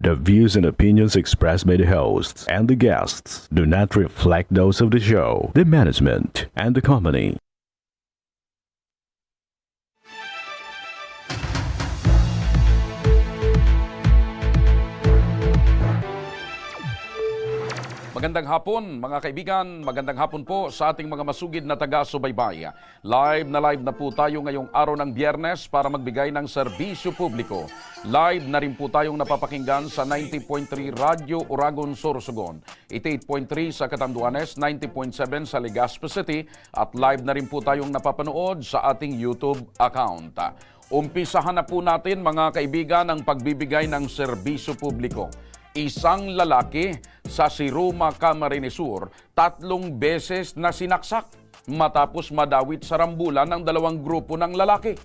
The views and opinions expressed by the hosts and the guests do not reflect those of the show, the management, and the company. Magandang hapon mga kaibigan, magandang hapon po sa ating mga masugid na taga-subaybay. Live na po tayo ngayong araw ng Biyernes para magbigay ng serbisyo publiko. Live na rin po tayong napapakinggan sa 90.3 Radyo Oragon, Sorsogon, 88.3 sa Catanduanes, 90.7 sa Legazpi City at live na rin po tayong napapanood sa ating YouTube account. Umpisahan na po natin mga kaibigan ang pagbibigay ng serbisyo publiko. Isang lalaki sa Siroma, Camarines Sur, 3 beses na sinaksak matapos madawit sa rambulan ng 2 grupo ng lalaki.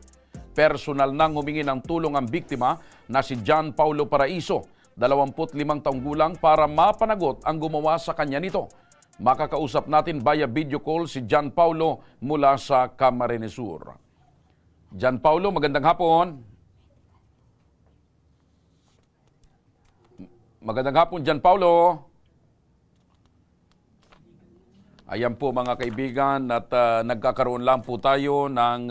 Personal nang humingi ng tulong ang biktima na si John Paulo Paraiso, 25 taong gulang, para mapanagot ang gumawa sa kanya nito. Makakausap natin via video call si John Paulo mula sa Camarines Sur. John Paulo, magandang hapon. Magandang hapon, John Paulo. Ayan po mga kaibigan at nagkakaroon lang po tayo ng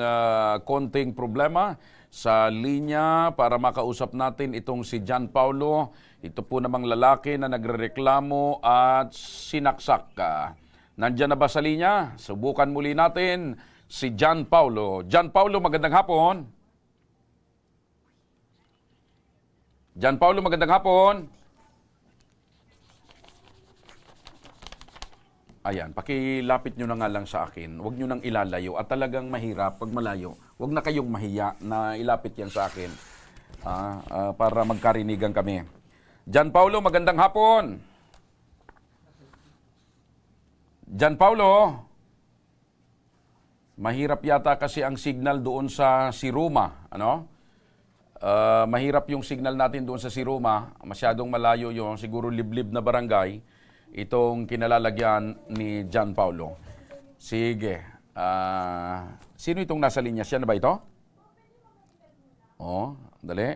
konting problema sa linya para makausap natin itong si John Paulo. Ito po namang lalaki na nagrereklamo at sinaksak. Nandiyan na ba sa linya? Subukan muli natin si John Paulo. John Paulo, magandang hapon. John Paulo, magandang hapon. Ayan, pakilapit nyo na nga lang sa akin. Huwag nyo nang ilalayo at talagang mahirap pag malayo. Huwag na kayong mahiya na ilapit yan sa akin para magkarinigan kami. John Paulo, magandang hapon. John Paulo, mahirap yata kasi ang signal doon sa Siroma, ano? Mahirap yung signal natin doon sa Siroma. Masyadong malayo yung siguro liblib na barangay. Itong kinalalagyan ni John Paulo. Sige. Sino itong nasa linya? Siya na ba ito? Oh, dali.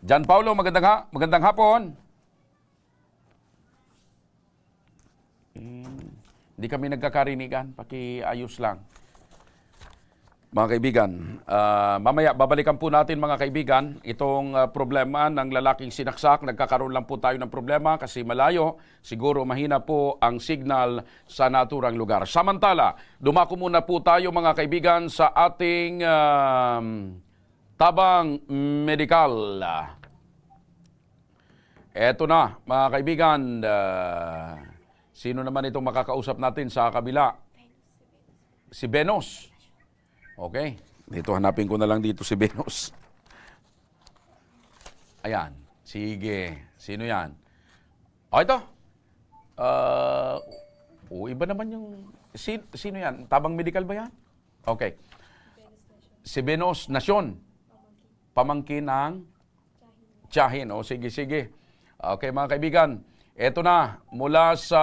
John Paulo, magandang hapon. Hindi kami nagkakarinigan. Pakiayos lang. Mga kaibigan, mamaya babalikan po natin mga kaibigan itong problema ng lalaking sinaksak. Nagkakaroon lang po tayo ng problema kasi malayo. Siguro mahina po ang signal sa naturang lugar. Samantala, dumako muna po tayo mga kaibigan sa ating tabang medikal. Eto na mga kaibigan, sino naman itong makakausap natin sa kabila? Si Benos. Okay, dito hanapin ko na lang dito si Benos. Ayan, sige. Sino yan? O, ito. Iba naman yung... Sino yan? Tabang medical ba yan? Okay. Si Benos Nasyon. Pamangkin ng Tiyahin. O, sige. Okay, mga kaibigan. Eto na, mula sa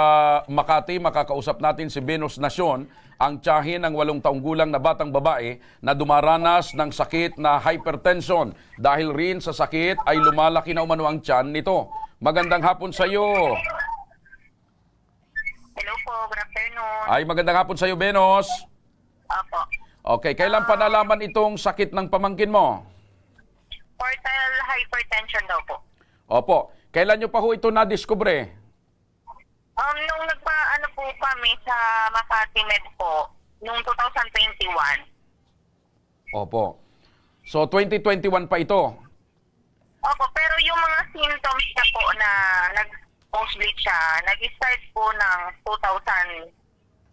Makati, makakausap natin si Benos Nasyon, ang tiyahin ng 8 taong gulang na batang babae na dumaranas ng sakit na hypertension. Dahil rin sa sakit ay lumalaki na umano ang tiyan nito. Magandang hapon sa iyo. Hello po, good afternoon. Ay, magandang hapon sa iyo, Benos. Opo. Okay, kailan pa nalaman itong sakit ng pamangkin mo? Portal hypertension daw po. Opo, kailan nyo pa ho ito nadiskubre? Nung nagpa-ano po kami sa Makati Med po, nung 2021. Opo. So, 2021 pa ito? Opo, pero yung mga symptoms na po na nag-nosebleed siya, nag-start po ng 2000,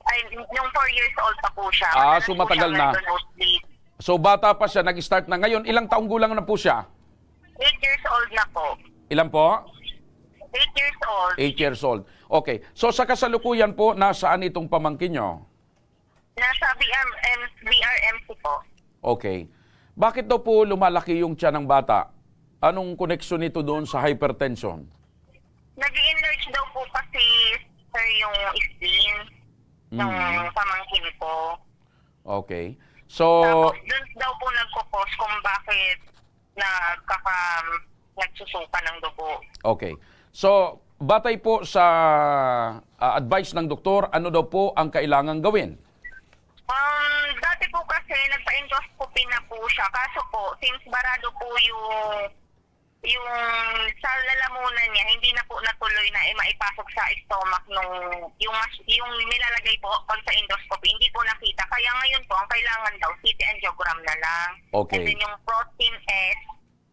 ay, yung 4 years old pa po siya. So matagal na. Nosebleed. So, bata pa siya, nag-start na ngayon. Ilang taong gulang na po siya? 8 years old na po. Ilan po? 8 years old. 8 years old. Okay. So sa kasalukuyan po, nasaan itong pamangkin nyo? Nasa BRMC po. Okay. Bakit daw po lumalaki yung tiyan ng bata? Anong koneksyon nito doon sa hypertension? Nag-enlarge daw po kasi, sir, yung spleen ng pamangkin ko. Okay. So, Tapos, dun daw po nagpo-cause kung bakit susuka ng dugo. Okay. So, batay po sa advice ng doktor, ano daw po ang kailangang gawin? Dati po kasi nagpa-endoscopy na po siya. Kaso po, since barado po yung sa lalamunan niya, hindi na po natuloy na maipasok sa stomach yung nilalagay po pag sa endoscopy, hindi po nakita. Kaya ngayon po, ang kailangan daw, CT angiogram na lang. Okay. And then yung protein S,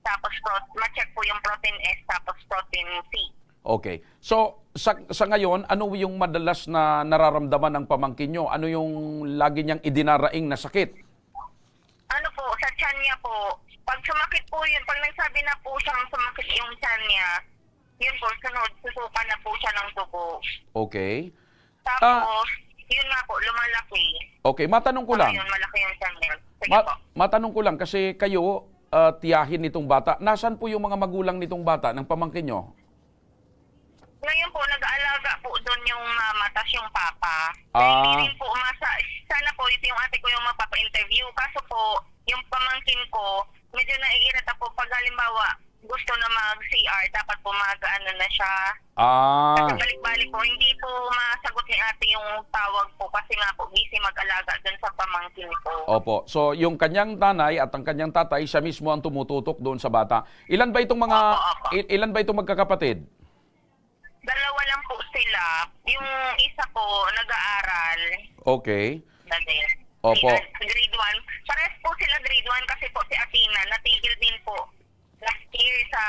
tapos ma-check po yung protein S, tapos protein C. Okay. So, sa ngayon, ano yung madalas na nararamdaman ng pamangkin nyo? Ano yung lagi niyang idinaraing na sakit? Ano po, sa tiyan niya po, pag sumakit po yun, pag nagsabi na po siyang sumakit yung tiyan niya, yun po, sunod, susukan na po siya ng dugo. Okay. Tapos, yun nga po, lumalaki. Okay, matanong ko lang. Yun, malaki yung tiyan niya. Sige po. Matanong ko lang, kasi kayo, tiyahin nitong bata. Nasaan po yung mga magulang nitong bata, ng pamangkin nyo? Ngayon po, nag-aalaga po doon yung mama, tas yung papa. Ah. Hindi rin po, sana po, ito yung ate ko yung mapapa-interview. Kaso po, yung pamangkin ko, medyo naiirita po pag halimbawa, gusto na mag-CR, dapat po mag-ano na siya. Kasi balik-balik po, hindi po masagot ni ate yung tawag po kasi nga po, busy mag-alaga doon sa pamangkin ko. Opo. So, yung kanyang nanay at ang kanyang tatay, siya mismo ang tumututok doon sa bata. Ilan ba itong ilan ba itong magkakapatid? Dalawa lang po sila. Yung isa po, nag-aaral. Okay. Na din. Opo. Grade 1. Parehas po sila grade 1 kasi po si Athena, natigil din po last year sa,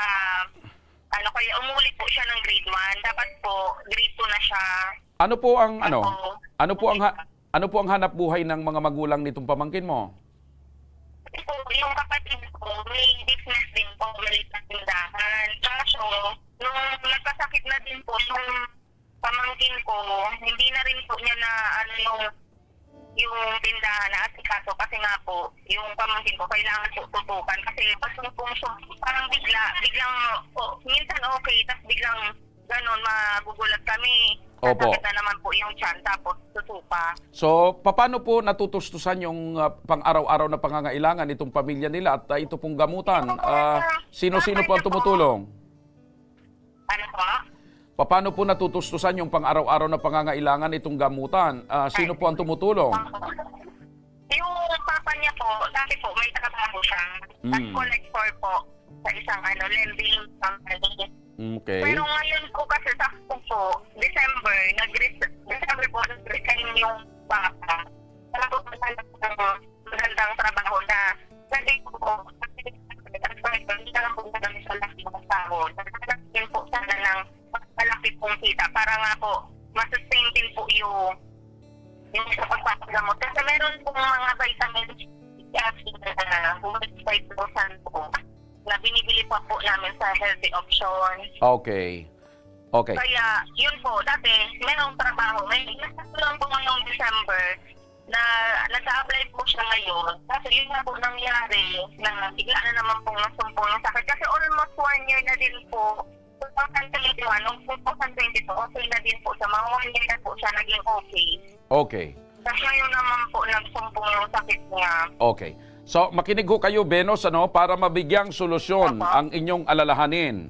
kaya umulit po siya ng grade 1. Dapat po, grade 2 na siya. Ano po ang hanap buhay ng mga magulang nitong pamangkin mo? Po, yung kapatid ko, may business din po, maliit na tindahan. Kaso, nung nagkasakit na din po, yung pamangkin ko, hindi na rin po niya na yung tindahan na asikaso kasi nga po, yung pamangkin ko kailangan po tutukan kasi parang biglang minsan okay, tapos biglang ganon, magugulat kami. Opo. Nasakit na naman po yung tiyan, tapos tutupa. So, paano po natutustusan yung pang-araw-araw na pangangailangan nitong pamilya nila at ito pong gamutan? Sino-sino po ang tumutulong? Ano po? Paano po natutustusan yung pang-araw-araw na pangangailangan itong gamutan? Sino po ang tumutulong? Yung papa niya po, dati po may trabaho siya. At collector po sa isang lending company. Okay. Pero ngayon po kasi sakto po, December po nag-resign yung papa. Wala po ng magandang trabaho na sabi ko po, hindi na lang po kami sa laki ng sahod. Nagsasakin po sana ng malaki pong kita para nga po masustain din po yung sa pagpapagamot. Kasi meron pong mga vitamins na 5,000 po na binibili pa po namin sa healthy option. Okay. Okay. Kaya, yun po, dati, merong trabaho. Nasa lang po ngayong December na nag-a-apply po siya ngayon. Kasi yun na po nangyari na bigla na naman pong nasumpong yung sakit. Kasi almost 1 year na din po. 2021, noong 2022, okay na din po. Sa mga 1 year na po siya naging okay. Okay. Kasi ngayon naman po nagsumpong yung sakit niya. Okay. So, makinig ho kayo, Benos, para mabigyang solusyon ang inyong alalahanin.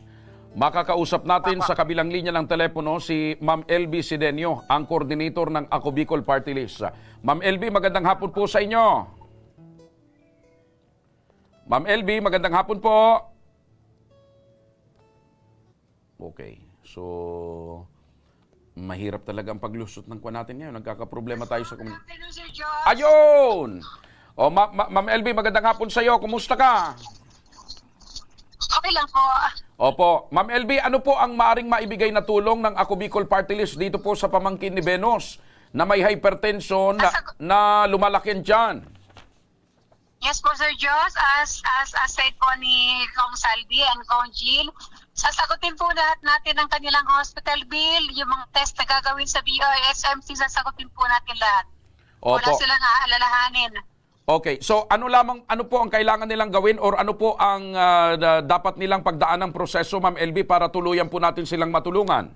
Makakausap natin sa kabilang linya ng telepono si Ma'am LB Sidenio, ang coordinator ng Ako Bicol Party List. Ma'am LB, magandang hapon po sa inyo. Ma'am LB, magandang hapon po. Okay. So, mahirap talaga ang paglusot ng kuwan natin ngayon. Nagkakaproblema tayo sa komunidad. Ayun! O, Ma'am LB, magandang hapon sa iyo. Kumusta ka? Okay lang po. Opo. Ma'am LB, ano po ang maaring maibigay na tulong ng Ako Bicol Party List dito po sa pamangkin ni Benos na may hypertension na lumalaki dyan? Yes po, Sir Jos. As said po ni Kong Saldi and Kong Jill, sasagutin po lahat natin ang kanilang hospital bill, yung mga test na gagawin sa BRSMC, sasagutin po natin lahat. Opo. Wala silang aalalahanin. Okay. So, ano po ang kailangan nilang gawin or ano po ang dapat nilang pagdaan ng proseso, Ma'am LB, para tuluyan po natin silang matulungan?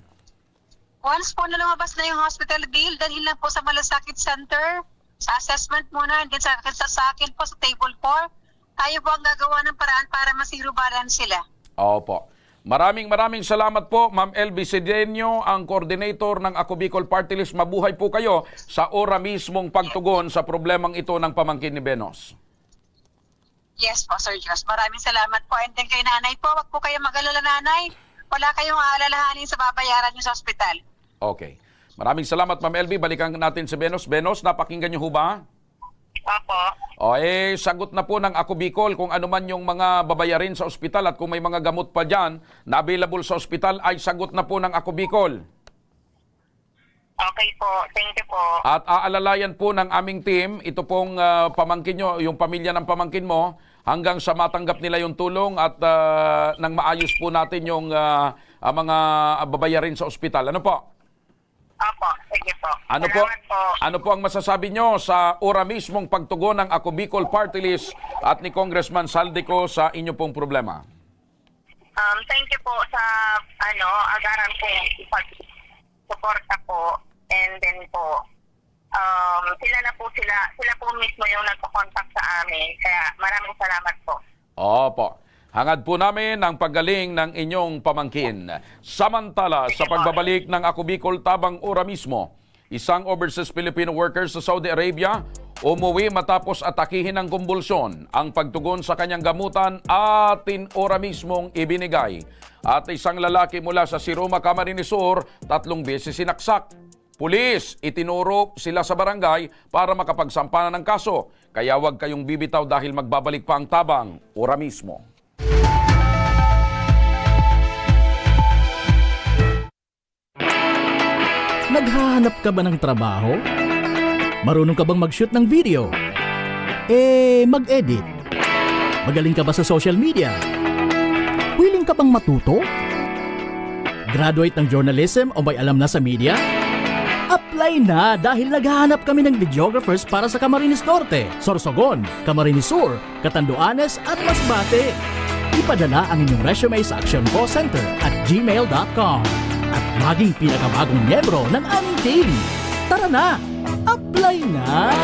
Once po na lumabas na yung hospital bill, dalhin lang po sa Malasakit Center, sa assessment muna, and then sa akin po sa table 4, tayo po ang gagawa ng paraan para ma-zero balance sila. Opo. Maraming salamat po, Ma'am LB Sedeño, ang coordinator ng Ako Bicol Party List. Mabuhay po kayo sa ora mismong pagtugon sa problemang ito ng pamangkin ni Benos. Yes po, Sir Jos. Maraming salamat po. And then kay nanay po, wag po kayo mag-alala, nanay. Wala kayong aalalahanin sa babayaran niyo sa ospital. Okay. Maraming salamat, Ma'am LB. Balikan natin si Benos. Benos, napakinggan niyo ho ba? Opo. Sagot na po ng Ako Bicol kung ano man yung mga babayarin sa ospital at kung may mga gamot pa dyan na available sa ospital ay sagot na po ng Ako Bicol. Okay po. Thank you po. At aalalayan po ng aming team, ito pong pamangkin nyo, yung pamilya ng pamangkin mo, hanggang sa matanggap nila yung tulong at nang maayos po natin yung mga babayarin sa ospital. Ano po? Opo. Sige po. Ano Salamat po. Ano po ang masasabi nyo sa ora mismong pagtugon ng Ako Bicol Party List at ni Congressman Saldico sa inyo pong problema? Thank you po sa agaran po pag-suporta po, and then po sila po mismo yung nagko-contact sa amin, kaya maraming salamat po. Opo. Hangad po namin ang paggaling ng inyong pamangkin. Samantala, sa pagbabalik ng Ako Bicol tabang ora mismo, isang overseas Filipino worker sa Saudi Arabia umuwi matapos atakihin ng kumbulsyon. Ang pagtugon sa kanyang gamutan atin ora mismong ibinigay. At isang lalaki mula sa Siroma, Camarines Sur, 3 beses sinaksak. Pulis, itinuro sila sa barangay para makapagsampanan ng kaso. Kaya huwag kayong bibitaw dahil magbabalik pa ang tabang ora mismo. Naghahanap ka ba ng trabaho? Marunong ka bang mag-shoot ng video? Mag-edit? Magaling ka ba sa social media? Willing ka bang matuto? Graduate ng journalism o may alam na sa media? Apply na dahil naghahanap kami ng videographers para sa Camarines Norte, Sorsogon, Camarines Sur, Catanduanes at Masbate. Ipadala ang inyong resume sa actioncallcenter@gmail.com at maging pinakabagong miyembro ng aming team. Tara na! Apply na!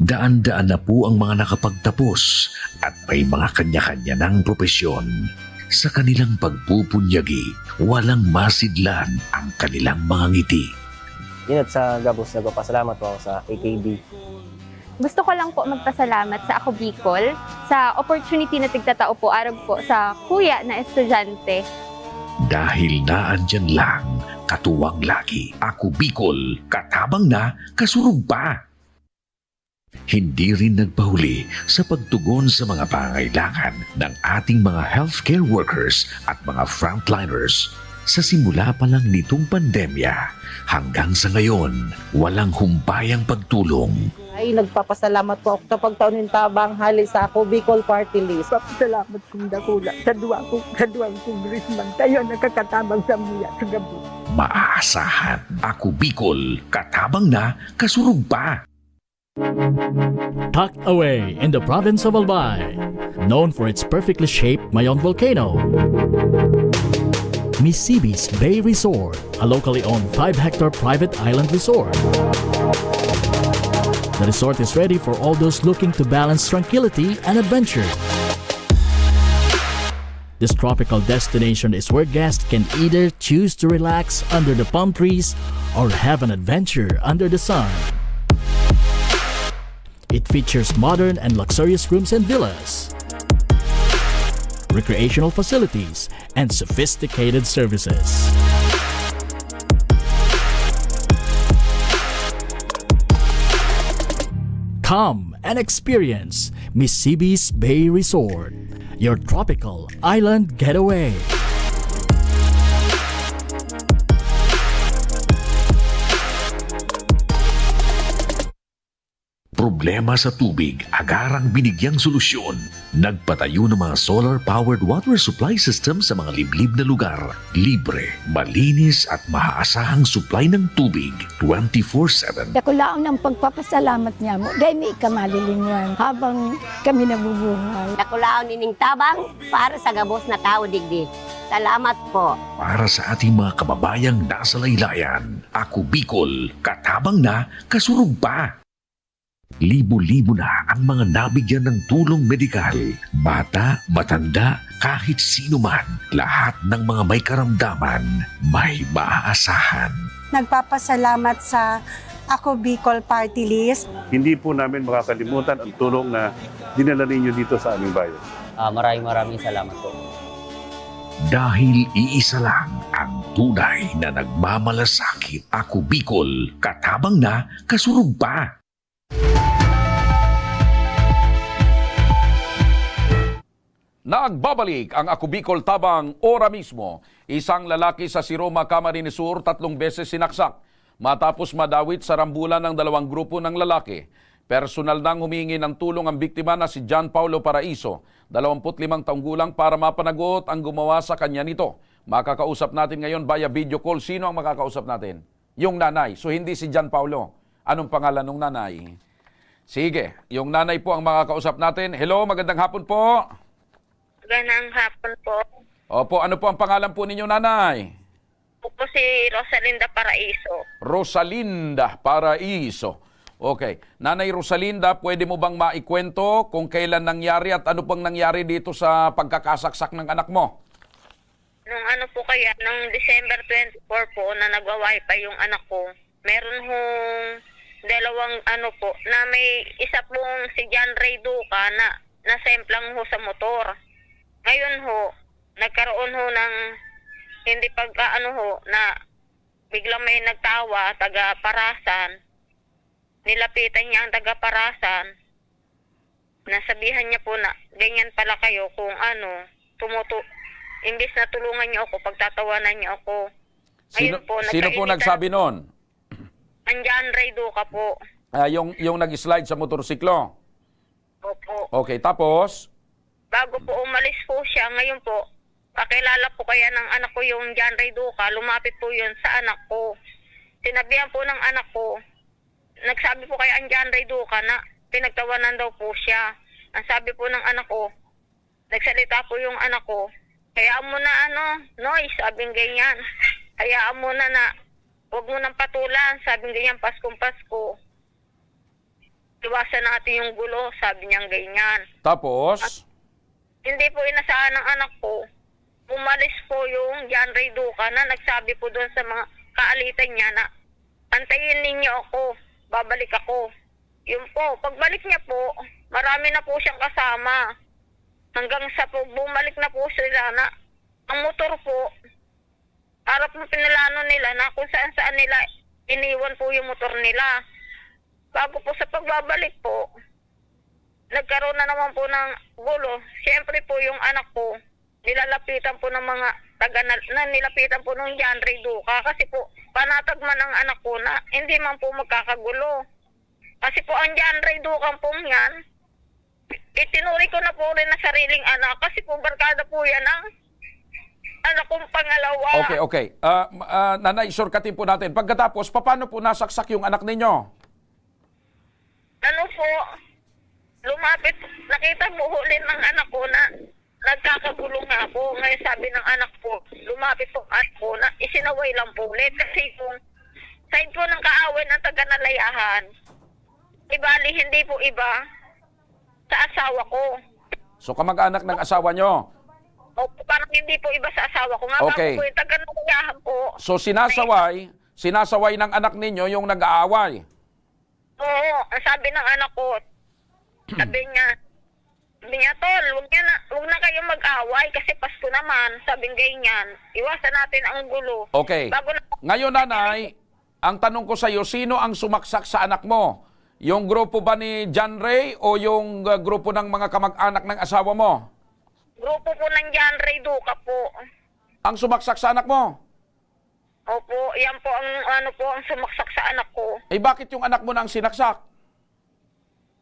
Daan-daan na po ang mga nakapagtapos at may mga kanya-kanya ng propesyon. Sa kanilang pagpupunyagi, walang masidlan ang kanilang mga ngiti. Yun at sa Gabos, nagpapasalamat po ako sa AKB. Gusto ko lang po magpasalamat sa Ako Bicol sa opportunity na tigtatao po araw po sa kuya na estudyante. Dahil naandyan lang, katuwang lagi, Ako Bicol, katabang na, kasurug pa. Hindi rin nagpahuli sa pagtugon sa mga pangailangan ng ating mga healthcare workers at mga frontliners. Sa simula pa lang nitong pandemya, hanggang sa ngayon, walang humpayang pagtulong. Ay, nagpapasalamat po ako sa pagtaunin tabang hali sa Ako Bicol Party List. Papasalamat kong dakula sa duwang congressman. Tayo nakakatabang sa muya sa gabi. Maaasahan, Ako Bicol, katabang na, kasurug pa. Tucked away in the province of Albay, known for its perfectly shaped Mayon volcano, Misibis Bay Resort, a locally owned 5-hectare private island resort. The resort is ready for all those looking to balance tranquility and adventure. This tropical destination is where guests can either choose to relax under the palm trees or have an adventure under the sun. It features modern and luxurious rooms and villas, recreational facilities, and sophisticated services. Come and experience Misibis Bay Resort, your tropical island getaway. Problema sa tubig, agarang binigyang solusyon. Nagpatayo ng mga solar-powered water supply system sa mga liblib na lugar. Libre, malinis at maaasahang supply ng tubig 24/7. Dako lang ng pagpapasalamat niya mo. Dahil may ikamalilingan habang kami nabubuhay. Nakulaon nining tabang para sa gabos na tao digdi. Salamat po. Para sa ating mga kababayang nasa laylayan, Ako Bicol, katabang na, kasurug pa. Libo-libo na ang mga nabigyan ng tulong medikal. Bata, matanda, kahit sino man, lahat ng mga may karamdaman, may maaasahan. Nagpapasalamat sa Ako Bicol Party List. Hindi po namin makakalimutan ang tulong na dinala ninyo dito sa aming bayan. Maraming salamat po. Dahil iisa lang ang tunay na nagmamalasakit. Ako Bicol, katabang na, kasurug pa. Nagbabalik ang Ako Bicol Tabang ora mismo. Isang lalaki sa Siroma, Camarines Sur 3 beses sinaksak matapos madawit sa rambulan ng 2 grupo ng lalaki. Personal nang humingi ng tulong ang biktima na si John Paulo Paraiso, 25 taong gulang, para mapanagot ang gumawa sa kanya nito. Makakausap natin ngayon via video call. Sino ang makakausap natin? Yung nanay. So hindi si John Paulo. Anong pangalan ng nanay? Sige, yung nanay po ang makakausap natin. Hello, magandang hapon po. Ganang hapon po. Opo, ano po ang pangalan po ninyo, nanay? Ako po si Rosalinda Paraiso. Rosalinda Paraiso. Okay. Nanay Rosalinda, pwede mo bang maikwento kung kailan nangyari at ano pang nangyari dito sa pagkakasaksak ng anak mo? Nung ano po kaya, nung December 24 po na nagwa-wifi yung anak ko, meron hong 2 ano po, na may isa pong si John Ray Duca na nasemplang ho sa motor. Ngayon ho, nagkaroon ho ng hindi pagkaano ho na biglang may nagtawa, taga-Parasan. Nilapitan niya ang taga-Parasan. Nasabihan niya po na ganyan pala kayo kung ano, imbis na tulungan niyo ako, pagtatawanan niyo ako. Sino Ngayon po, po nagsabi nun? Ang John Ray Duca po. Yung nag-slide sa motorsiklo? Opo. Okay, tapos? Bago po umalis po siya, ngayon po, pakilala po kaya ng anak ko yung John Ray Duca, lumapit po yun sa anak ko. Sinabihan po ng anak ko, nagsabi po kaya ang John Ray Duca na pinagtawanan daw po siya. Ang sabi po ng anak ko, nagsalita po yung anak ko, hayaan mo na Noy, sabing ganyan. Hayaan mo na huwag mo nang patulan, sabing ganyan, Paskong Pasko. Iwasan natin yung gulo, sabi niyang ganyan. Tapos? Hindi po inasahan ng anak ko. Umalis po yung John Ray Duca na nagsabi po doon sa mga kaalitan niya na antayin ninyo ako, babalik ako. Yun po, pagbalik niya po, marami na po siyang kasama. Hanggang sa po, bumalik na po sila na ang motor po, harap mo pinalano nila na kung saan nila iniwan po yung motor nila. Bago po sa pagbabalik po, nagkaroon na naman po ng gulo. Siyempre po yung anak ko, nilalapitan po ng mga nilapitan po ng John Ray Duca kasi po panatag man ang anak ko na hindi man po magkakagulo. Kasi po ang John Ray Duca pong yan, itinuri ko na po rin na sariling anak kasi po barkada po yan ang anak kong pangalawa. Okay. Nanay, surkatin po natin. Pagkatapos, paano po nasaksak yung anak ninyo? Ano po, lumapit, nakita mo huli ng anak ko na nagkakagulo nga po. Ngayon sabi ng anak ko, lumapit po anak ko na isinaway lang po ulit. Kasi kung side po ng kaaway ng taga-nalayahan, ibali hindi po iba sa asawa ko. So kamag-anak ng asawa nyo? O parang hindi po iba sa asawa ko. Nga Okay. po yung taga-nalayahan po. So sinasaway ng anak ninyo yung nag-aaway? Oo, ang sabi ng anak ko, sabi niya, Tol, huwag na kayo mag-away kasi Pasko naman, sabing ganyan. Iwasan natin ang gulo. Okay. Ngayon, nanay, ang tanong ko sa iyo, sino ang sumaksak sa anak mo? Yung grupo ba ni John Ray o yung grupo ng mga kamag-anak ng asawa mo? Grupo po ng John Ray Duca po. Ang sumaksak sa anak mo? Opo, yan po ang sumaksak sa anak ko. Eh bakit yung anak mo na ang sinaksak?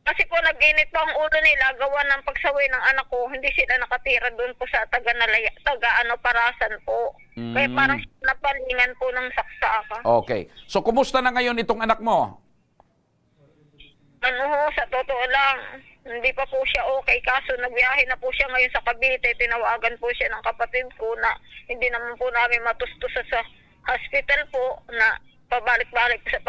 Kasi po nag-init po ang ulo nila, gawa ng pagsawi ng anak ko, hindi sila nakatira doon po sa Parasan po. Kaya parang napalingan po ng saksaka. Okay. So kumusta na ngayon itong anak mo? Sa totoo lang, hindi pa po siya okay. Kaso nagbiyahe na po siya ngayon sa Cavite. Tinawagan po siya ng kapatid ko na hindi naman po namin matustusan sa hospital po na pabalik-balik sa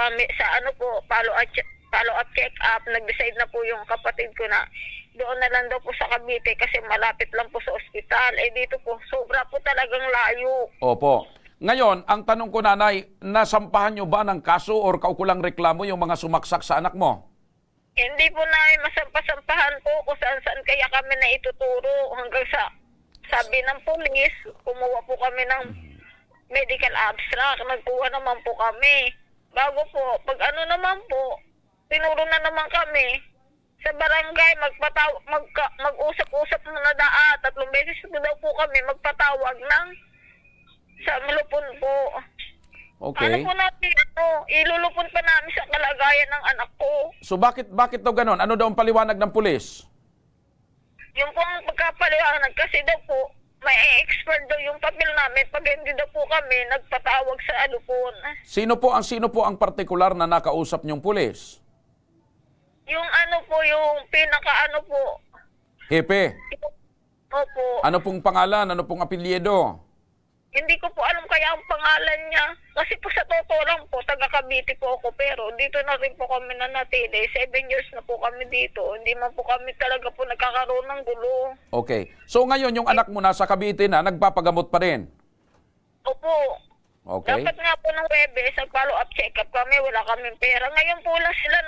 follow-up check-up, nag-decide na po yung kapatid ko na doon na lang daw po sa Cavite kasi malapit lang po sa ospital. Eh dito po, sobra po talagang layo. Opo. Ngayon, ang tanong ko, nanay, nasampahan nyo ba ng kaso or kaukulang reklamo yung mga sumaksak sa anak mo? Hindi po namin masampasampahan po kung saan-saan kaya kami na ituturo hanggang sa sabi ng pulis, kumuha po kami ng medical abstract, nagkuha naman po kami. Bago po, pag ano naman po, tinuro na naman kami sa barangay, mag-usap-usap muna 3 beses po daw po kami magpatawag ng sa malupon po. Okay. Ano po natin, ilulupon pa namin sa kalagayan ng anak ko. So bakit daw ganon? Ano daw ang paliwanag ng pulis? Yung pong pagkapaliwanag kasi daw po, may expert daw yung papel namin pag hindi daw po kami nagpatawag sa alupon. Sino po ang partikular na nakausap niyong pulis? Yung ano po, yung pinaka-ano po. Hepe. Opo. Ano pong pangalan? Ano pong apelyido? Hindi ko po alam kaya ang pangalan niya. Kasi po sa totoo lang po, taga Cavite po ako. Pero dito na rin po kami nanatili. 7 years na po kami dito. Hindi man po kami talaga po nagkakaroon ng gulo. Okay. So ngayon, yung anak mo nasa Cavite na, nagpapagamot pa rin? Opo. Okay. Dapat nga po ng Webes, nag-follow-up check-up kami, wala kaming pera. Ngayon po lang sila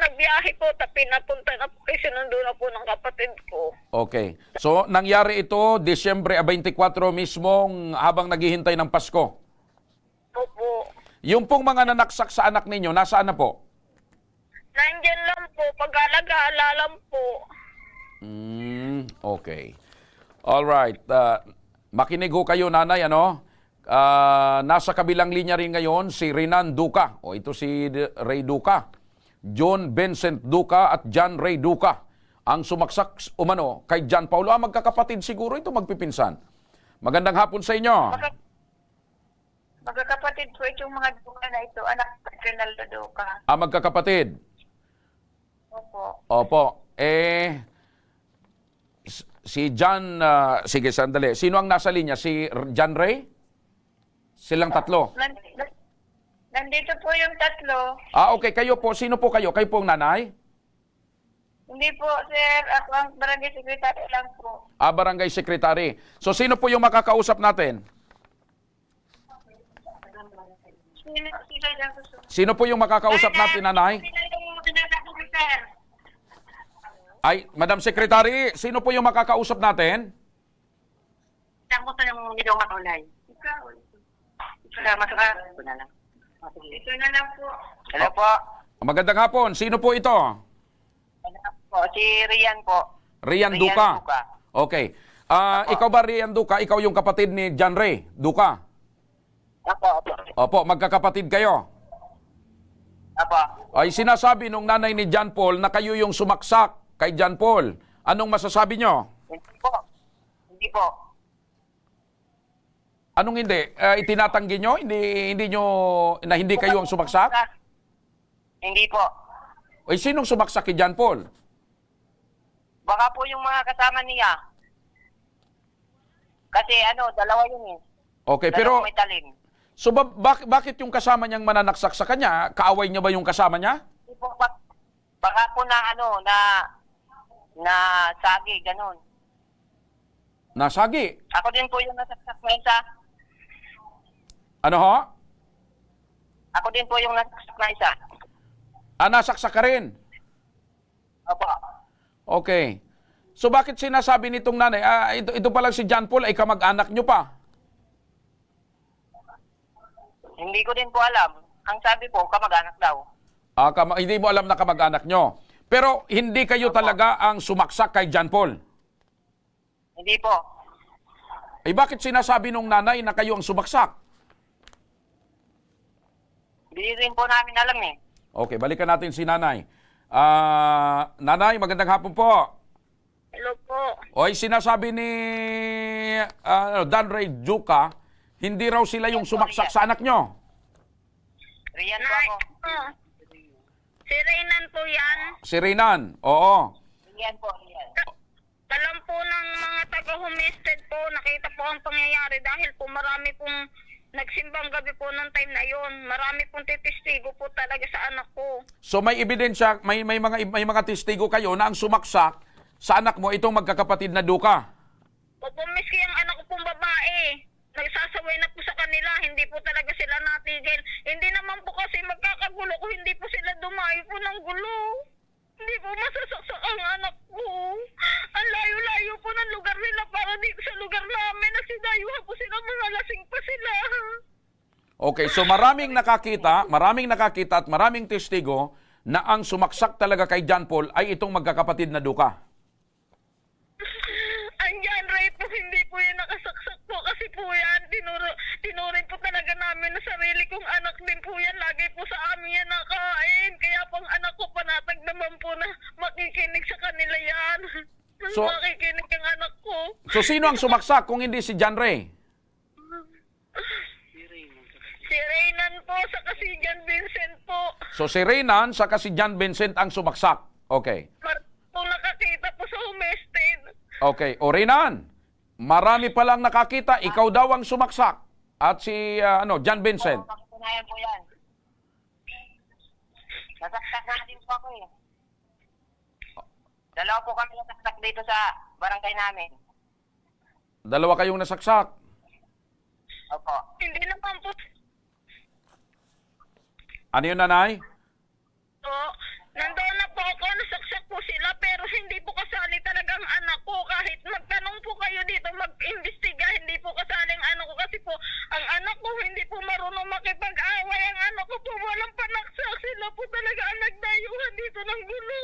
nagbiyahe po, pinapunta na po kasi sinundo na po ng kapatid ko. Okay. So, nangyari ito Disyembre 24 mismong habang naghihintay ng Pasko? Opo. Yung pong mga nanaksak sa anak ninyo, nasaan na po? Nandyan lang po, pag-alaga-ala lang po. Okay. Alright. Makinig ho kayo, nanay, ano? Nasa kabilang linya rin ngayon si Renan Duca, o ito si Ray Duca, John Vincent Duca at John Ray Duca, ang sumaksak umano kay John Paulo. Magkakapatid siguro ito, magpipinsan. Magandang hapon sa inyo. Magkakapatid po itong mga Duca na ito, anak ni Rinaldo Duca. Magkakapatid. Opo. Opo. Si John, sige sandali, sino ang nasa linya? Si John Ray? Silang tatlo. Nandito po yung tatlo. Okay. Kayo po. Sino po kayo? Kayo po ang nanay? Hindi po, sir. Ako ang barangay secretary lang po. Barangay secretary. So, sino po yung makakausap natin? Sino po yung makakausap natin, nanay? Ay, Madam Secretary, sino po yung makakausap natin? Saan mo sa yung nilong makulay? Salamat ka. Ito na lang. Ito na lang po. Hello po. Magandang hapon. Sino po ito? Po, si Rian po. Rian Duca. Okay. Ikaw ba, Rian Duca? Ikaw yung kapatid ni John Ray Duca? Opo. Opo, magkakapatid kayo? Opo. Ay, sinasabi nung nanay ni John Paul na kayo yung sumaksak kay John Paul. Anong masasabi nyo? Hindi po. Hindi po. Anong hindi? Itinatanggi nyo? Hindi nyo, na hindi kayo ang sumaksak? Hindi po. Ay, sinong sumaksak kay John Paul? Baka po yung mga kasama niya. Kasi dalawa yun eh. Okay, pero Dalawang may talim. so bakit yung kasama niyang mananaksak sa kanya? Kaaway niya ba yung kasama niya? Hindi po, baka po na sagi, ganun. Nasagi. Ako din po yung nasaksak na isa. Ano ho? Ako din po yung nasaksak na isa. Nasaksak ka rin? Opo. Okay. So bakit sinasabi nitong nanay, ito pa lang si John Paul ay kamag-anak nyo pa? Hindi ko din po alam. Ang sabi po, kamag-anak daw. Hindi mo alam na kamag-anak nyo. Pero hindi kayo talaga ang sumaksak kay John Paul? Hindi po. Ay bakit sinasabi nung nanay na kayo ang sumaksak? Hindi rin po namin alam eh. Okay, balikan natin si nanay. Nanay, magandang hapon po. Hello po. Oy, sinasabi ni Dan Ray Duca, hindi raw sila yung sumaksak sa anak nyo. Rian po ako. Si Renan po yan. Si Renan, oo. Rian po, Rian. Alam po ng mga taga-homestead po, nakita po ang pangyayari dahil po marami pong nagsimbang gabi po ng time na yon. Marami pong testigo po talaga sa anak ko. So may ebidensya, may mga testigo kayo na ang sumaksak sa anak mo itong magkakapatid na Duka. Opo, miski ang anak ko pong babae. Nagsasaway na po sa kanila, hindi po talaga sila natigil. Hindi naman po kasi magkakagulo kung hindi po sila dumayo po ng gulo. Hindi po masasaksak ang anak ko. Ang layo-layo po ng lugar nila para dito sa lugar namin. Nasidayuhan po sila, mga lasing pa sila. Okay, so maraming nakakita at maraming testigo na ang sumaksak talaga kay John Paul ay itong magkakapatid na Duka. Andyan, Ray, po hindi po yan nakasaksak po kasi po yan, tinurin po talaga namin na sarili kong anak din po yan. Lagi po sa amin yan nakain. Kaya pang anak ko panatag naman po na makikinig sa kanila yan. So- Makikinig ang anak ko. So sino ang sumaksak kung hindi si John Ray? Si Reynan po sa kasi John Vincent po. So si Reynan saka si John Vincent ang sumaksak. Okay. Po nakakita po sa homestead. Okay. O Reynan, marami palang nakakita, ikaw daw ang sumaksak. At si John Vincent. Patunayan po yan. Nasaksak na din po ako eh. Dalawa po kami nasaksak dito sa barangay namin. Dalawa kayong nasaksak. Opo. Hindi naman po. Ano yun, nanay? Nandoon na po ako, nasaksak po sila, pero hindi po kasali talagang anak ko. Kahit magtanong po kayo dito, mag-imbestiga, hindi po kasali ang anak ko. Kasi po, ang anak ko hindi po marunong makipag-away. Ang anak ko po walang panaksak. Sila po talaga ang nagdayuhan dito ng gulo.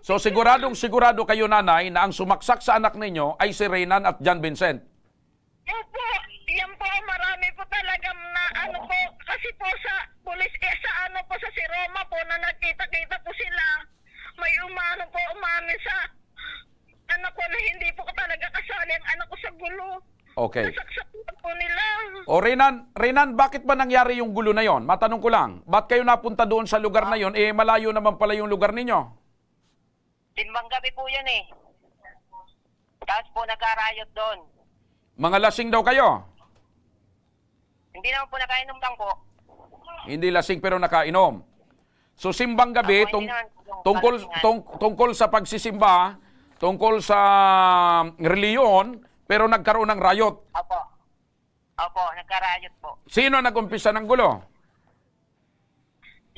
So siguradong kayo, nanay, na ang sumaksak sa anak ninyo ay si Reynan at John Vincent. Opo, yan po, marami po talagang na po, kasi po sa pulis, sa si Roma po na nagkita-kita po sila, may umamin sa anak ko na hindi po talaga kasali ang anak ko sa gulo. Okay. Nasaksak po nila. O Reynan, bakit ba nangyari yung gulo na yon? Matanong ko lang, ba't kayo napunta doon sa lugar na yon? Eh, malayo naman pala yung lugar ninyo. Timbang gabi po yun eh. Tapos po nagkarayot doon. Mga lasing daw kayo. Hindi naman po nakainom lang po. Hindi lasing pero nakainom. So simbang gabi Ako, hindi naman tungkol sa pagsisimba, tungkol sa reliyon, pero nagkaroon ng riot. Opo, nagkarayot po. Sino nag-umpisa ng gulo?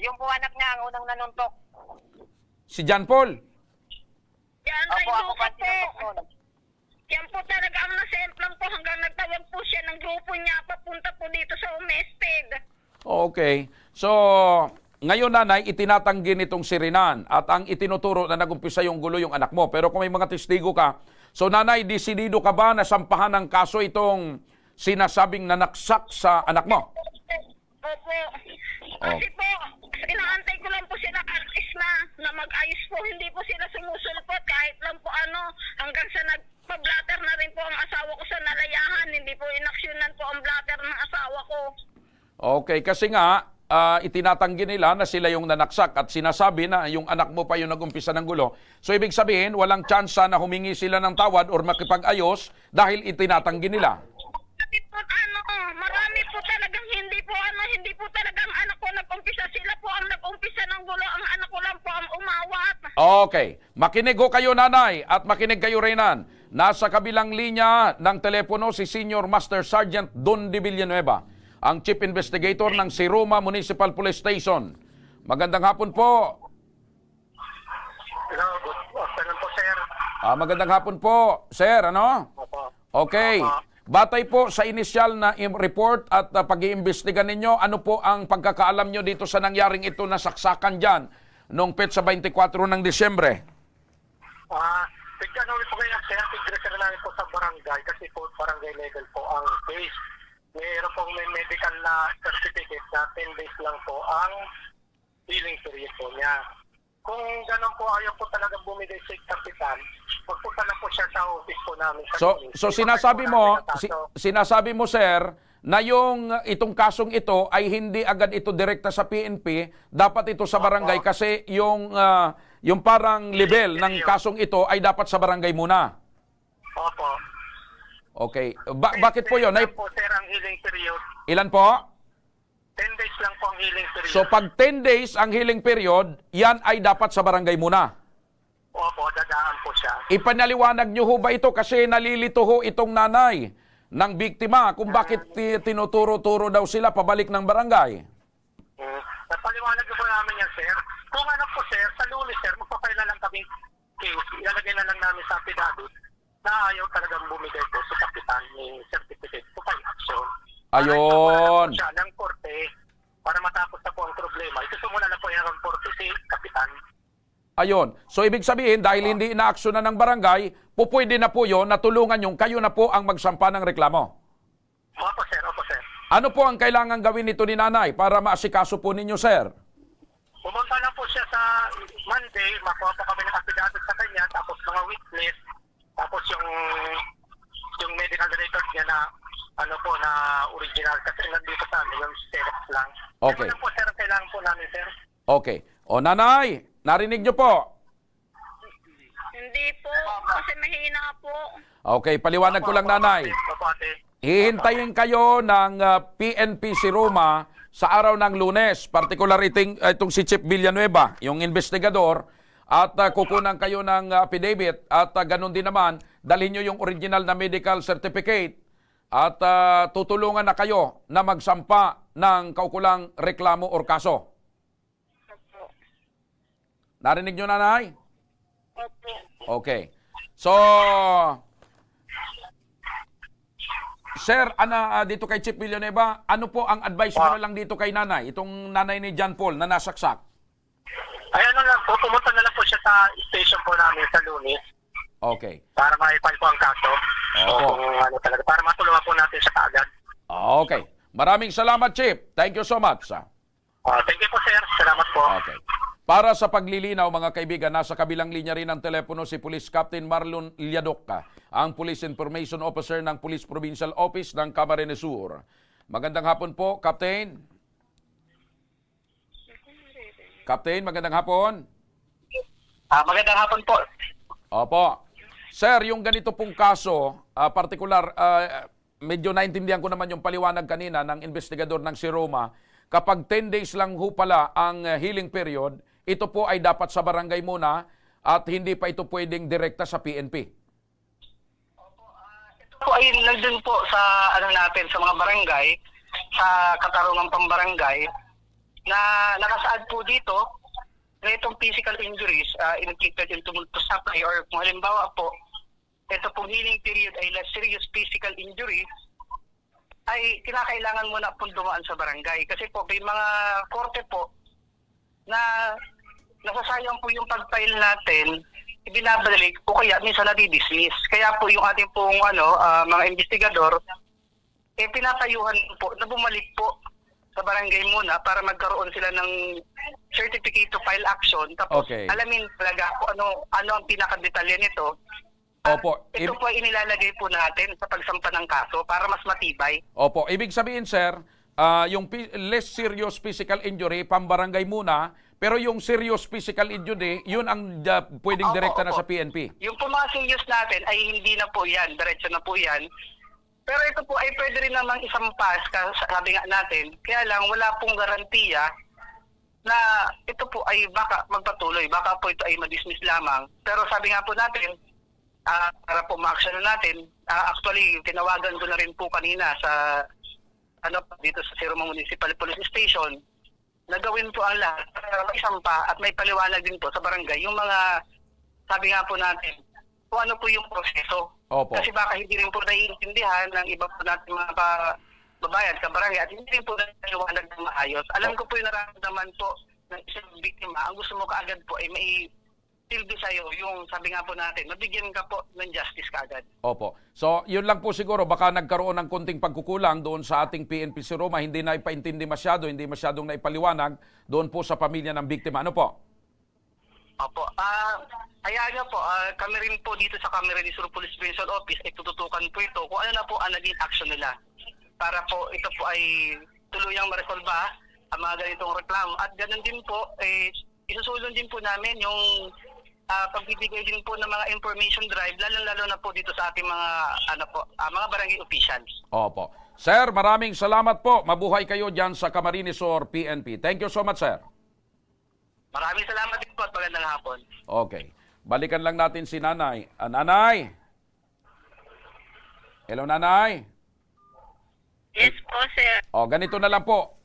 Yung po anak niya ang unang nanuntok. Si John Paul. Yan, Opo, ay ako Duka pa po. sinuntok. Yan po talaga ang nasemplang po hanggang nagtawag po siya ng grupo niya papunta po dito sa Umested. Okay. So, ngayon, nanay, itinatanggi nitong si Reynan at ang itinuturo na nag-umpisa yung gulo yung anak mo. Pero kung may mga testigo ka, so nanay, desidido ka ba na sampahan ng kaso itong sinasabing nanaksak sa anak mo? Opo. Kasi po, inaantay ko lang po sila artis na mag-ayos po. Hindi po sila sumusulpot kahit lang po hanggang sa nagpa-blatter na rin po ang asawa ko sa nalayahan. Hindi po inaksyonan po ang blatter ng asawa ko. Okay, kasi nga, itinatanggi nila na sila yung nanaksak at sinasabi na yung anak mo pa yung nag-umpisa ng gulo. So, ibig sabihin, walang tsansa na humingi sila ng tawad or makipag-ayos dahil itinatanggi nila. Kasi po, marami po talagang hindi po talagang anak ko nag-umpisa. Sila po ang nag-umpisa ng gulo. Ang anak ko lang po ang umawat. Okay. Makinig ho kayo, nanay, at makinig kayo, Reynan. Nasa kabilang linya ng telepono si Senior Master Sergeant Don de Villanueva, ang Chief Investigator ng Siroma Municipal Police Station. Magandang hapon po. Hello, good afternoon po, sir. Magandang hapon po, sir. Ano? Okay. Batay po sa inisyal na report at pag-iimbestiga ninyo, ano po ang pagkakaalam nyo dito sa nangyaring ito na saksakan dyan noong petsa 24 ng Disyembre? Tignan ulit po kayo, sir. Tigreser namin po sa barangay kasi po barangay level po ang case. Mayroon pong may medical na certificate na 10 days lang po ang healing period po niya. Kung ganun po, ayaw po talaga bumigay sa kapitan, magpunta na po siya sa office po namin. So sinasabi mo, sir, na itong kasong ito ay hindi agad ito direkta sa PNP, dapat ito sa barangay kasi yung parang level ng kasong ito ay dapat sa barangay muna. Opo. Okay. Bakit po yun? 10 days lang po, sir, ang healing period. Ilan po? 10 days lang po ang healing period. So pag 10 days ang healing period, yan ay dapat sa barangay muna. Opo, dadaan po siya. Ipanaliwanag nyo ho ba ito kasi nalilito ho itong nanay ng biktima kung bakit tinuturo-turo daw sila pabalik ng barangay? Napaliwanag ko po namin yan, sir. Kung ano po, sir, sa Lunes, sir, magpapail na lang kami case. Ilalagay na lang namin sa affidavit na ayaw talagang bumigay po sa kapitan ng certificate to file action. Ayun. Para siya ng korte para matapos na po ang problema. Isusumula na po yan ng korte si kapitan. Ayun. So ibig sabihin, dahil hindi inaaksyonan ng barangay, pupwede na po yun, natulungan yung kayo na po ang magsampa ng reklamo. Opo, sir. Opo, sir. Ano po ang kailangan gawin nito ni nanay para maasikaso po ninyo, sir? Pumunta na po siya sa Monday, makuha po kami ng affidavit sa kanya, tapos mga witness, tapos yung medical record niya na ano po, na original, kasi nandito sa amin, yung Xerox lang. Okay. Ano po, sir, ang kailangan po namin, sir? Okay. O nanay, narinig nyo po. Hindi po, kasi mahina po. Okay, paliwanag ko lang nanay. Opo, ate. Hihintayin kayo ng PNP si Roma sa araw ng Lunes, particular itong si Chief Villanueva, yung investigador, at kukunan kayo ng affidavit at ganun din naman, dalhin nyo yung original na medical certificate at tutulungan na kayo na magsampa ng kaukulang reklamo or kaso. Narinig nyo, nanay? Opo. Okay. So, sir, dito kay Chief Villanueva, ano po ang advice mo na lang dito kay nanay, itong nanay ni John Paul na nasaksak? Ay, ano lang po, pumunta na lang po siya sa station po namin sa Lunes Okay. para ma-file po ang kaso. Opo. O kung ano talaga, para matulungan po natin siya kaagad. Okay. Maraming salamat, Chief. Thank you so much. Thank you po, sir. Salamat po. Okay. Para sa paglilinaw, mga kaibigan, nasa kabilang linya rin ng telepono si Police Captain Marlon Illadocca, ang Police Information Officer ng Police Provincial Office ng Camarines Sur. Magandang hapon po, Captain. Captain, magandang hapon. Magandang hapon po. Opo. Sir, yung ganito pong kaso, particular, medyo naintindihan ko naman yung paliwanag kanina ng investigador ng si Roma, kapag 10 days lang ho pala ang healing period, ito po ay dapat sa barangay muna at hindi pa ito pwedeng direkta sa PNP. Ito po ay nandun po sa natin sa mga barangay, sa katarungang pambarangay, na nakasaad po dito na itong physical injuries inflicted into multiple supply or kung halimbawa po, ito pong healing period ay less serious physical injury, ay kinakailangan muna pong dumaan sa barangay. Kasi po, may mga korte po na nasasayang po yung pag-file natin, ibinabalik o kaya minsan nadi-dismiss. Kaya po yung ating pong mga investigador, pinapayuhan po na bumalik po sa barangay muna para magkaroon sila ng certificate to file action. Tapos alamin talaga kung ano ang pinakadetalye nito. Opo. Ito po ay inilalagay po natin sa pagsampa ng kaso para mas matibay. Opo. Ibig sabihin, sir, yung less serious physical injury, pambarangay muna, pero yung serious physical injury, yun ang pwedeng direkta na sa PNP. Yung po mga serious natin ay hindi na po yan, diretso na po yan. Pero ito po ay pwede rin namang isampas, sabi nga natin, kaya lang wala pong garantiya na ito po ay baka magpatuloy, baka po ito ay madismiss lamang. Pero sabi nga po natin, para po ma-action natin, actually tinawagan ko na rin po kanina sa dito sa Siroma Municipal Police Station na gawin po ang lahat para maisampa at may paliwanag din po sa barangay yung mga, sabi nga po natin, kung ano po yung proseso. Opo. Kasi baka hindi rin po naiintindihan ng iba po natin mga babayan, kabarangay, at hindi rin po naiwanag ng maayos. Alam ko po yung nararamdaman po ng isang biktima. Ang gusto mo kaagad po ay may silbi sa'yo, yung sabi nga po natin, mabigyan ka po ng justice kaagad. Opo. So, yun lang po siguro, baka nagkaroon ng konting pagkukulang doon sa ating PNP si Roma, hindi na ipaintindi masyado, hindi masyadong naipaliwanag doon po sa pamilya ng biktima. Ano po? Opo. Hayaan nyo po, kami rin po dito sa Camarines Sur Police Provincial Office ay tututukan po ito kung ano na po ang naging action nila. Para po ito po ay tuluyang maresolba ang mga ganitong reklamo. At ganun din po, isusulong din po namin yung pagbibigay din po ng mga information drive, lalo na po dito sa ating mga mga barangay officials. Opo. Sir, maraming salamat po. Mabuhay kayo dyan sa Camarines Sur PNP. Thank you so much, sir. Maraming salamat din po at magandang hapon. Okay. Balikan lang natin si Nanay. Nanay! Hello, Nanay? Yes po, sir. Ganito na lang po.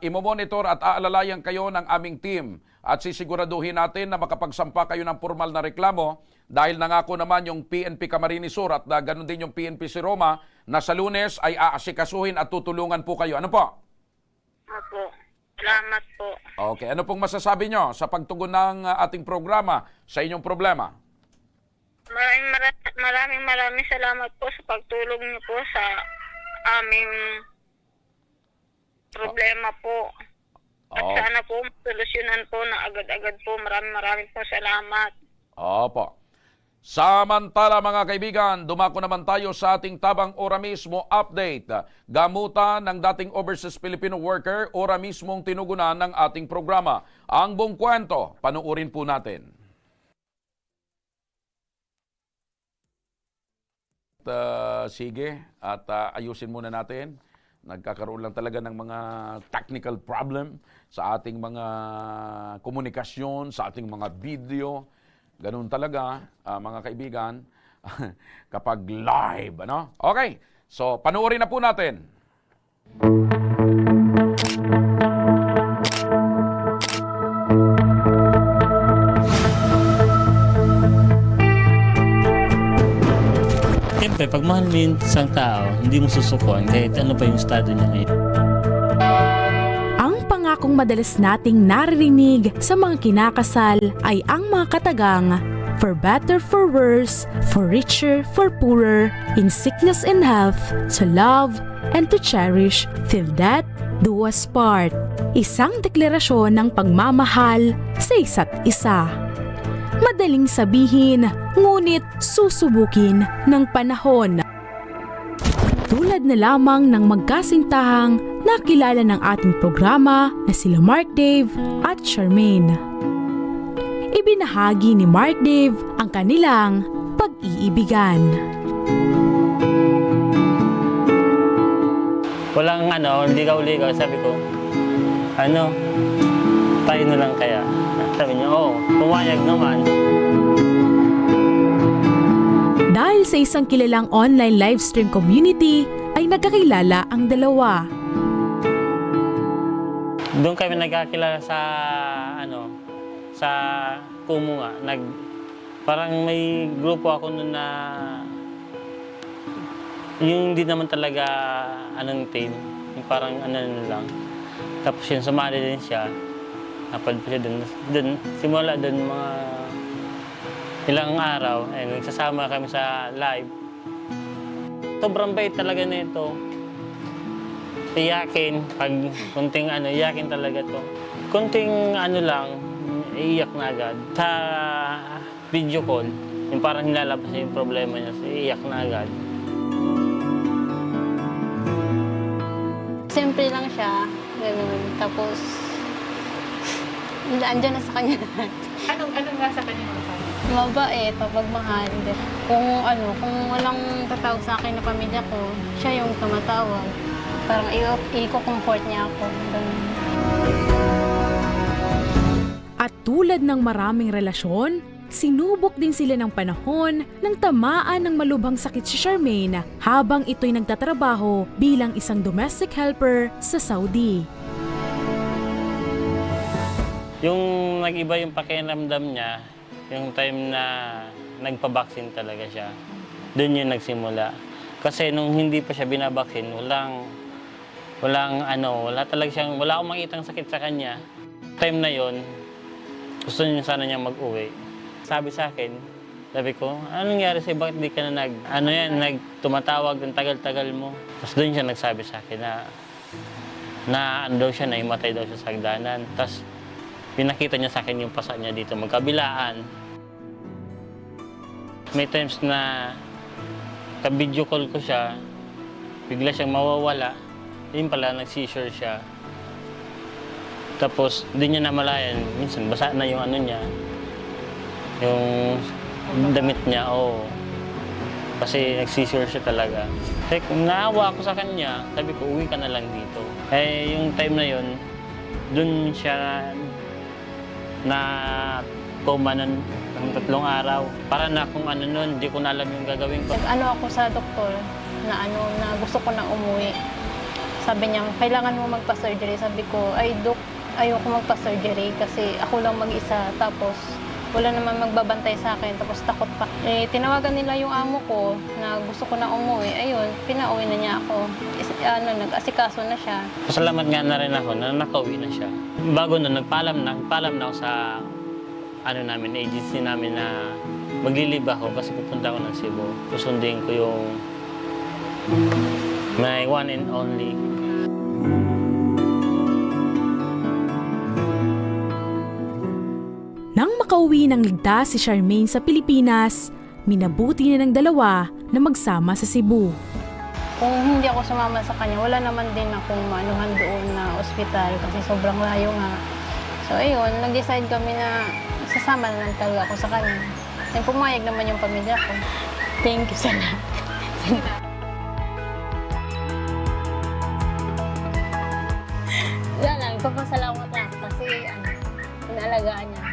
Imo-monitor at aalalayan kayo ng aming team at sisiguraduhin natin na makapagsampa kayo ng formal na reklamo dahil nangako naman yung PNP Camarines Sur at ganun din yung PNP si Roma na sa Lunes ay aasikasuhin at tutulungan po kayo. Ano po? Opo. Salamat po. Okay. Ano pong masasabi nyo sa pagtugon ng ating programa sa inyong problema? Maraming salamat po sa pagtulong niyo po sa aming problema po. At sana po solusyonan po na agad-agad po. Maraming po salamat. Opo. Samantala mga kaibigan, dumako naman tayo sa ating tabang ora mismo update. Gamutan ng dating overseas Filipino worker, ora mismong tinugunan ng ating programa. Ang buong kwento, panuurin po natin. Sige, at ayusin muna natin. Nagkakaroon lang talaga ng mga technical problem sa ating mga komunikasyon, sa ating mga video. Ganun talaga, mga kaibigan, kapag live, ano? Okay, so panuorin na po natin. Siyempre, pag mahal mo yung isang tao, hindi mo susukuan kahit ano pa yung estado niya ngayon. Ang pangakong madalas nating naririnig sa mga kinakasal ay ang mga katagang for better, for worse, for richer, for poorer, in sickness and health, to love and to cherish, till death do us part. Isang deklarasyon ng pagmamahal sa isa't isa. Madaling sabihin, ngunit susubukin ng panahon. Tulad na lamang ng magkasintahang nakilala ng ating programa na sila Mark Dave at Charmaine. Ibinahagi ni Mark Dave ang kanilang pag-iibigan. Walang ligaw-ligaw. Sabi ko, tayo na lang kaya. Sabi niya, pumayag naman. Dahil sa isang kilalang online livestream community, ay nagkakilala ang dalawa. Doon kami nagkakilala sa sa Kumu nga. Parang may grupo ako noon na yung hindi naman talaga team. Yung parang lang. Tapos yun, sumali din siya. Napad po siya doon. Simula doon mga ilang araw, nagsasama kami sa live. Sobrang bait talaga nito. Iyakin, pag kunting iyakin talaga to. Kunting lang, iiyak na agad. Sa video call, yung parang nilalabas yung problema niya, iiyak na agad. Simple lang siya, ganun. Tapos, andyan na sa kanya lahat. Anong nga sa kanya? Mabait, pagmahal. Kung walang tatawag sa akin na pamilya ko, siya yung tumatawag. Parang i-comfort niya ako. At tulad ng maraming relasyon, sinubok din sila ng panahon nang tamaan ng malubhang sakit si Charmaine habang ito'y nagtatrabaho bilang isang domestic helper sa Saudi. Yung nag-iba yung pakiramdam niya, yung time na nagpa-vaccine talaga siya, doon yung nagsimula. Kasi nung hindi pa siya binabaksin, wala akong makitang sakit sa kanya. Time na yon, gusto niya sana niya mag-uwi. Sabi sa akin, sabi ko, anong nangyari sa'yo? Bakit di ka na tumatawag, ang tagal-tagal mo? Tapos doon siya nagsabi sa akin na naimatay daw siya sa hagdanan. Tapos pinakita niya sa akin yung pasa niya dito, magkabilaan. May times na ka-video call ko siya, bigla siyang mawawala. Yun pala, nag-seizure siya. Tapos, di niya namalayan. Minsan, basa na yung niya. Yung damit niya, oo. Kasi nagsisure siya talaga. Kasi kung naawa ako sa kanya, sabi ko, uwi ka na lang dito. Eh, yung time na yun, dun siya na coma ng 3 araw. Para na kung ano nun, hindi ko na alam yung gagawin ko. Nag-ano ako sa doktor na gusto ko na umuwi. Sabi niya, kailangan mo magpa-surgery. Sabi ko, ay Dok, ayoko magpa-surgery kasi ako lang mag-isa. Tapos wala naman magbabantay sa akin. Tapos takot pa. Eh, tinawagan nila yung amo ko na gusto ko na umuwi. Ayun, pinauwi na niya ako. Nag-asikaso na siya. Pasalamat nga na rin ako na nakauwi na siya. Bago nun, nagpaalam na ako sa agency namin na maglilib ako kasi pupunta ako ng Cebu. Susundin ko yung my one and only. Nang makauwi ng ligtas si Charmaine sa Pilipinas, minabuti na ng dalawa na magsama sa Cebu. Kung hindi ako sumama sa kanya, wala naman din akong maanuhan doon na ospital kasi sobrang layo nga. So ayun, nag-decide kami na sasama na lang talaga ako sa kanya. And pumayag naman yung pamilya ko. Thank you sa lahat. Wala lang, papasalamat lang kasi inaalagaan niya.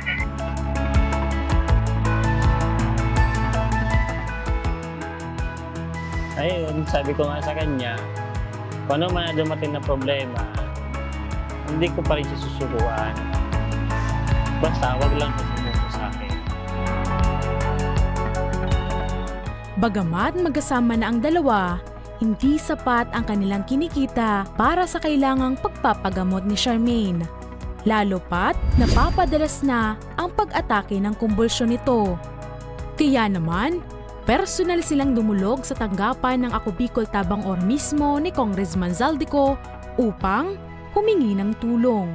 Ayun, sabi ko nga sa kanya, kung ano man na dumating na problema, hindi ko pa rin siya susubuan. Basta, wag lang sumuko sa akin. Bagamat magkasama na ang dalawa, hindi sapat ang kanilang kinikita para sa kailangang pagpapagamot ni Charmaine. Lalo pat napapadalas na ang pag-atake ng kumbulsyon nito. Kaya naman, personal silang dumulog sa tanggapan ng Ako Bicol Tabang Oro mismo ni Congressman Zaldico upang humingi ng tulong.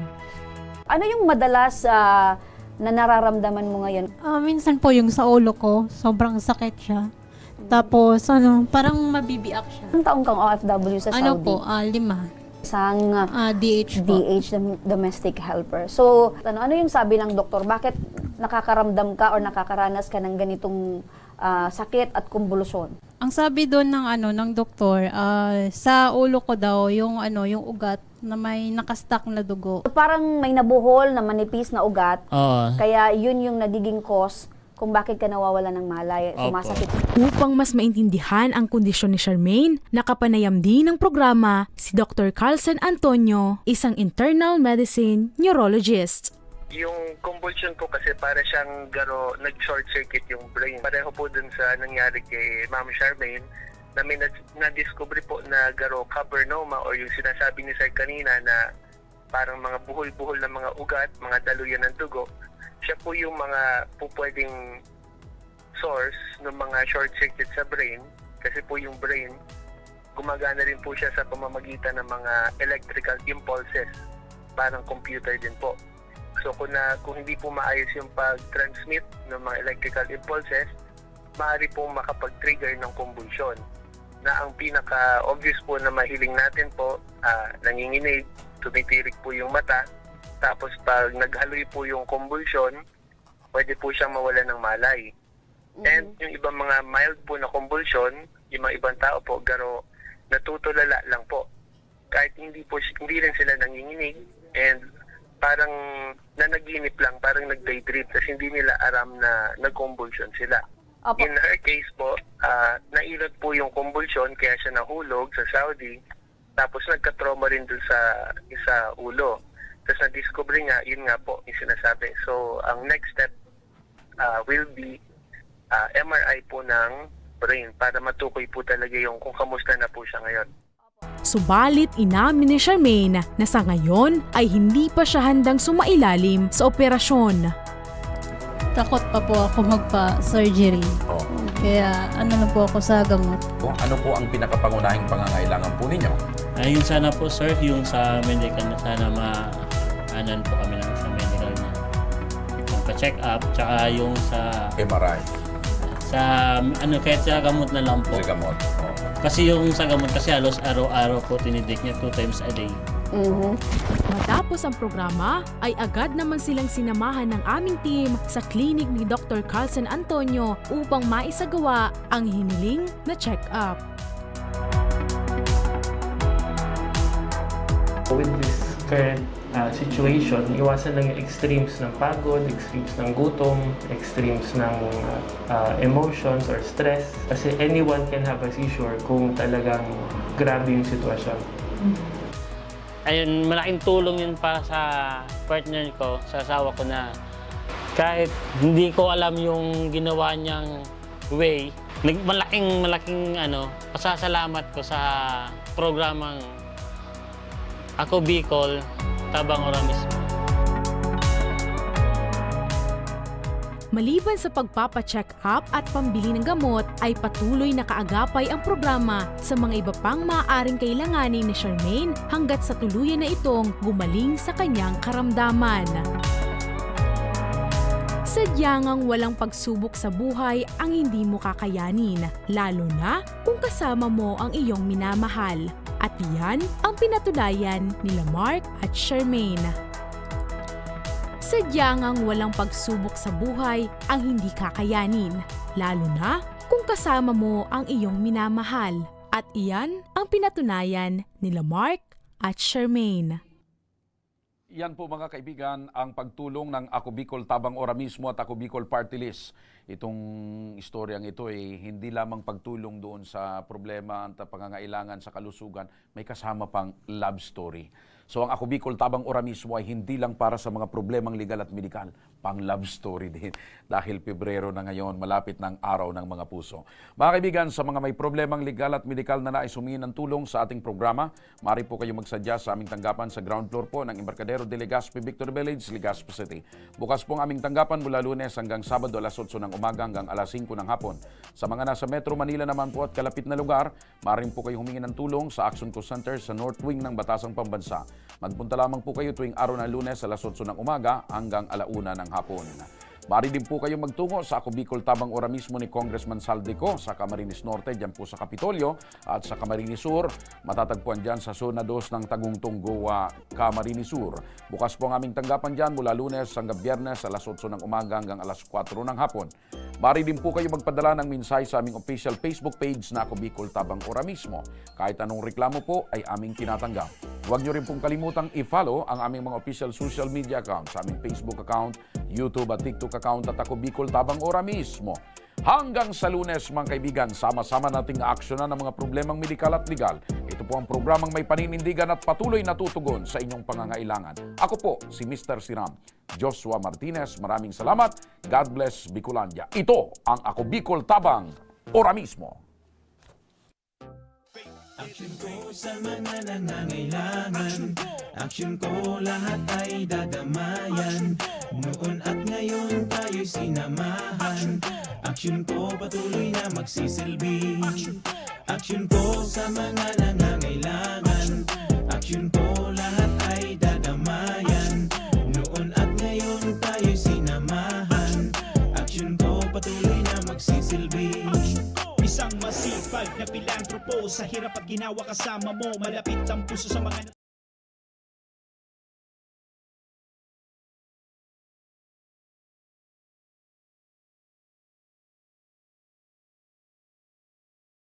Ano yung madalas na nararamdaman mo ngayon? Minsan po yung sa ulo ko, sobrang sakit siya. Tapos parang mabibiyak siya. Anong taong kang OFW sa Saudi? Ano po, 5. Isang DH po. DH, domestic helper. So, ano yung sabi ng doktor? Bakit nakakaramdam ka or nakakaranas ka ng ganitong sakit at kumbulsyon? Ang sabi doon ng doktor, sa ulo ko daw yung ugat na may nakastack na dugo. So, parang may nabuhol na manipis na ugat. Kaya yun yung nagiging cause kung bakit ka nawawala ng malay, sumasakit. Upang mas maintindihan ang kondisyon ni Charmaine, nakapanayam din ng programa si Dr. Carlson Antonio, isang internal medicine neurologist. Yung convulsion po kasi para siyang nag-short circuit yung brain. Pareho po dun sa nangyari kay Ma'am Charmaine na may na-discover po na cavernoma or yung sinasabi ni Sir kanina na parang mga buhol-buhol na mga ugat, mga daluyan ng dugo. Siya po yung mga pwedeng source ng mga short circuit sa brain kasi po yung brain gumagana rin po siya sa pamamagitan ng mga electrical impulses, parang computer din po. So kung hindi po maayos yung pag-transmit ng mga electrical impulses, maaari pong makapag-trigger ng convulsion. Na ang pinaka-obvious po na mahiling natin po, nanginginig, tumitirik po yung mata, tapos pag naghaloy po yung convulsion, pwede po siyang mawala ng malay. And yung ibang mga mild po na convulsion, yung mga ibang tao po, natutulala lang po. Kahit hindi rin sila nanginginig, and parang nanaginip lang, parang nag-daydream, kasi hindi nila aram na nag-convulsion sila. Opo. In her case po, nailot po yung convulsion, kaya siya nahulog sa Saudi, tapos nagka-trauma rin dun sa ulo. Tapos na-discover nga, yun nga po yung sinasabi. So, ang next step will be MRI po ng brain para matukoy po talaga yung kung kamusta na po siya ngayon. Subalit inamin ni Charmaine na sa ngayon ay hindi pa siya handang sumailalim sa operasyon. Takot pa po ako magpa-surgery. Kaya na po ako sa gamot. Ano po ang pinakapangunahing pangangailangan po ninyo? Ayun sana po sir, yung sa medical na sana maanan po kami lang sa medical na pa-check up, tsaka yung sa MRI. Sa kahit sa gamot na lang po. Sa gamot. Kasi yung sa gamot kasi halos araw-araw po tinidik niya 2 times a day. Matapos ang programa, ay agad naman silang sinamahan ng aming team sa klinik ni Dr. Carlson Antonio upang maisagawa ang hiniling na check-up. With this current situation, iwasan lang yung extremes ng pagod, extremes ng gutom, extremes ng emotions or stress. Kasi anyone can have a seizure kung talagang grabe yung sitwasyon. Ayun, malaking tulong yun para sa partner ko, sa asawa ko na kahit hindi ko alam yung ginawa niyang way, malaking pasasalamat ko sa programang Ako Bicol, Tabang Ora mismo. Maliban sa pagpapa-check up at pambili ng gamot, ay patuloy na kaagapay ang programa sa mga iba pang maaaring kailanganin ni Charmaine hanggat sa tuluyan na itong gumaling sa kanyang karamdaman. Sadyang ang walang pagsubok sa buhay ang hindi mo kakayanin, lalo na kung kasama mo ang iyong minamahal. At iyan ang pinatunayan nila Mark at Charmaine. Sadyang ang walang pagsubok sa buhay ang hindi kakayanin, lalo na kung kasama mo ang iyong minamahal. At iyan ang pinatunayan nila Mark at Charmaine. Yan po mga kaibigan ang pagtulong ng Ako Bicol Tabang Ora mismo at Ako Bicol Party List. Itong istoryang ito ay hindi lamang pagtulong doon sa problema at pangangailangan sa kalusugan, may kasama pang love story. So ang Ako Bicol Tabang Ora mismo ay hindi lang para sa mga problemang legal at medikal, pang love story din. Dahil Pebrero na ngayon, malapit ng araw ng mga puso. Mga kaibigan, sa mga may problemang legal at medikal na nais humingi ng tulong sa ating programa, maaari po kayo magsadya sa aming tanggapan sa ground floor po ng Embarcadero de Legazpi, Victory Village, Legazpi City. Bukas po ang aming tanggapan mula Lunes hanggang Sabado alas 8 ng umaga hanggang alas 5 ng hapon. Sa mga nasa Metro Manila naman po at kalapit na lugar, maaari po kayo humingi ng tulong sa Action Co Center sa North Wing ng Batasang Pambansa. Magpunta lamang po kayo tuwing araw ng Lunes alas 8 ng umaga hanggang alauna ng hapon. Maaari din po kayo magtungo sa Ako Bicol Tabang Ora mismo ni Congressman Saldico sa Camarines Norte, dyan po sa Kapitolyo, at sa Camarines Sur, matatagpuan dyan sa Zona 2 ng Tagungtong Goa, Camarines Sur. Bukas po ang aming tanggapan dyan mula Lunes hanggang Biyernes alas 8 ng umaga hanggang alas 4 ng hapon. Maaari din po kayo magpadala ng mensahe sa aming official Facebook page na Ako Bicol Tabang Ora mismo. Kahit anong reklamo po ay aming tinatanggap. Huwag nyo rin pong kalimutang i-follow ang aming mga official social media account sa aming Facebook account, YouTube at TikTok account at Ako Bicol Tabang Ora mismo. Hanggang sa Lunes mga kaibigan, sama-sama nating aaksyonan ang mga problemang medikal at legal. Ito po ang programang may paninindigan at patuloy na tutugon sa inyong pangangailangan. Ako po si Mr. Siram, Joshua Martinez. Maraming salamat. God bless Bicolandia. Ito ang Ako Bicol Tabang Ora mismo. Action ko sa mga nangangailangan. Action ko lahat ay dadamayan. Noon at ngayon tayo'y sinamahan. Action ko patuloy na magsisilbi. Action ko sa mga nangangailangan. Action ko lahat ay dadamayan. Noon at ngayon tayo'y sinamahan. Action ko patuloy na magsisilbi. Isang masipag na pilantropo, sa hirap at ginawa kasama mo, malapit ang puso sa mga